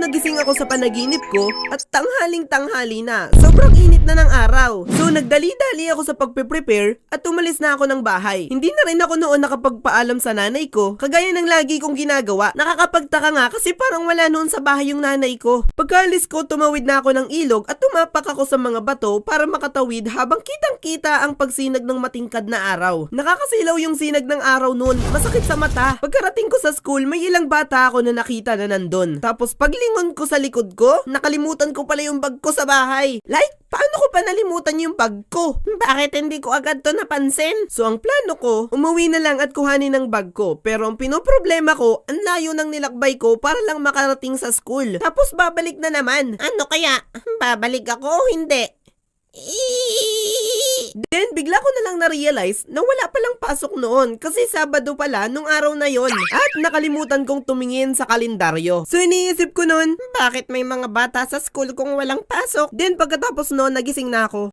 nagising ako sa panaginip ko at tanghaling-tanghali na. Sobrang init na ng araw. So nagdali-dali ako sa pagpe-prepare at umalis na ako ng bahay. Hindi na rin ako noon nakapagpaalam sa nanay ko, kagaya ng lagi kong ginagawa. Nakakapagtaka nga kasi parang wala noon sa bahay yung nanay ko. Pagkaalis ko, tumawid na ako ng ilog at tumapak ako sa mga bato para makatawid habang kitang-kita ang pagsinag ng matingkad na araw. Nakakasilaw yung sinag ng araw noon. Masakit sa mata. Pagkarating ko sa school, may ilang bata ako na nakita na nandun. Tapos paglingon ko sa likod ko, nakalimutan ko pala yung bag ko sa bahay. Like, paano ko pa nalimutan yung bag ko? Bakit hindi ko agad to napansin? So ang plano ko, umuwi na lang at kuhanin ang bag ko. Pero ang pinoproblema ko, ang layo ng nilakbay ko para lang makarating sa school. Tapos babalik na naman. Ano kaya? Babalik ako o hindi? Then, bigla ko na lang na-realize na wala palang pasok noon kasi Sabado pala nung araw na yon. At nakalimutan kong tumingin sa kalendaryo. So, iniisip ko noon, bakit may mga bata sa school kung walang pasok? Then, pagkatapos noon, nagising na ako.